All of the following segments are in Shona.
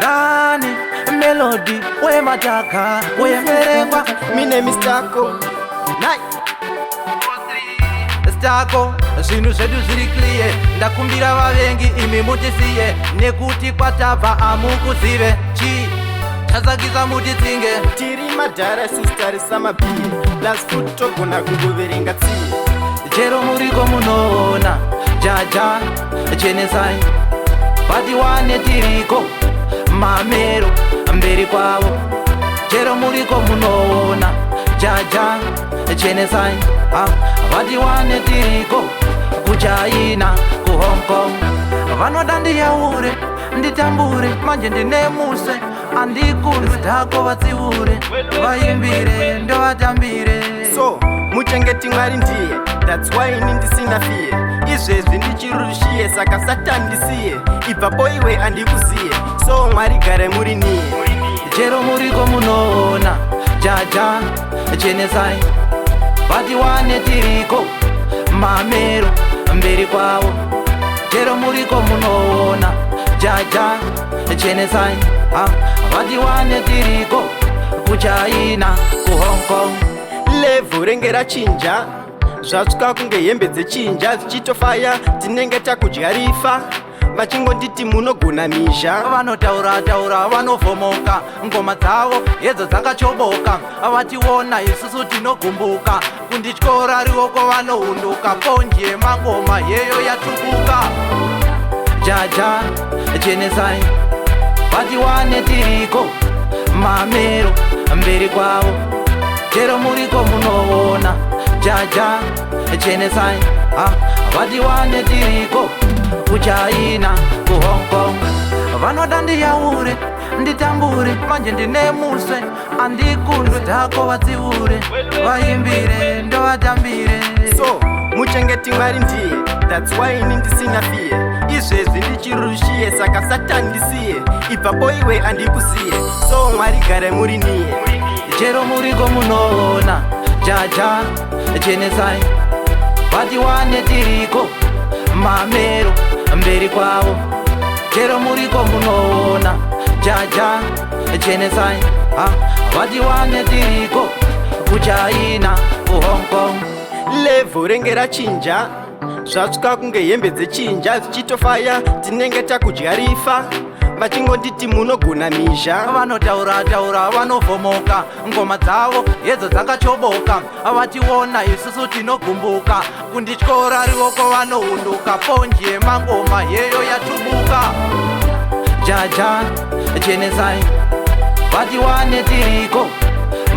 Nani Melody wemataka wemerengwa mine mistako nai stako zvinhu zvedu zviri clear ndakumbira vavengi imi mutisiye nekuti kwatabva amukuzive chi chasakisa mutitsinge tiri madhara sisitarisa mabhiye plus futi togona kungoverenga tsiye chero muriko munoona jaja chenesai vatiwane tiriko mamero mberi kwavo chero muriko munoona jaja chenesai vatiwane tiriko kuchaina kuHong Kong vanoda ndiyaure nditambure manje ndinemuse andikuri dhako vatsiure vaimbire ndovatambire so muchengeti mwari ndiye that's why ini ndisina fiye izvezvi ndichirushiye saka satani ndisiye ibvapo iwe andikuziye so mwari gare muri niye chero muriko munoona jaja chenesai vatiwane tiriko mamero mberi kwavo chero muriko munoona jaja chenesai vatiwane tiriko kuchaina kuHong Kong levhu renge rachinja zvasvika kunge hembe dzechinja dzichitofaya tinenge takudya rifa vachingonditi munogona mizha vanotaura vanovhomoka ngoma dzavo hedzo dzakachoboka vationa isusu tinogumbuka kundityora rioko vanohunduka ponje mangoma yeyo yatubuka jaja chenesai vatiwane tiriko mamero mberi kwavo chero muriko munoona jaja chenesai vatiwane tiriko kuchaina kuHong Kong vanoda ndiyaure nditambure manje ndinemuse andikundwe dhako vatsiure vaimbire ndovatambire so muchengeti mwari ndiye that's why ini ndisina fiye izvezvi ndichirushiye saka satani ndisiye ibvapo iwe andikusiye so mwari gare muri niye chero muriko munoona jaja chenesai vatiwane tiriko mamero mberi kwavo chero muriko munoona jaja chenesai vatiwane tiriko kuchaina kuHong Kong levhu renge rachinja zvasvika kunge hembe dzechinja dzichitofaya tinenge takudya rifa vachingonditi munogona mizha vanotaura vanovhomoka ngoma dzavo hedzo dzakachoboka vationa isusu tinogumbuka kundityora rioko vanohunduka ponje mangoma yeyo yatubuka jaja chenesai vatiwane tiriko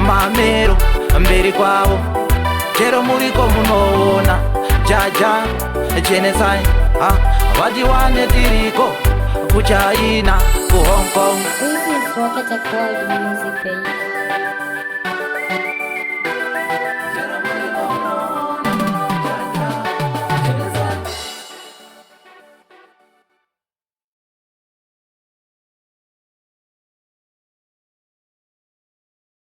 mamero mberi kwavo chero muriko munoona jaja chenesai vatiwane tiriko kuchaina kuHong Kong. This is Rocket World Music, baby.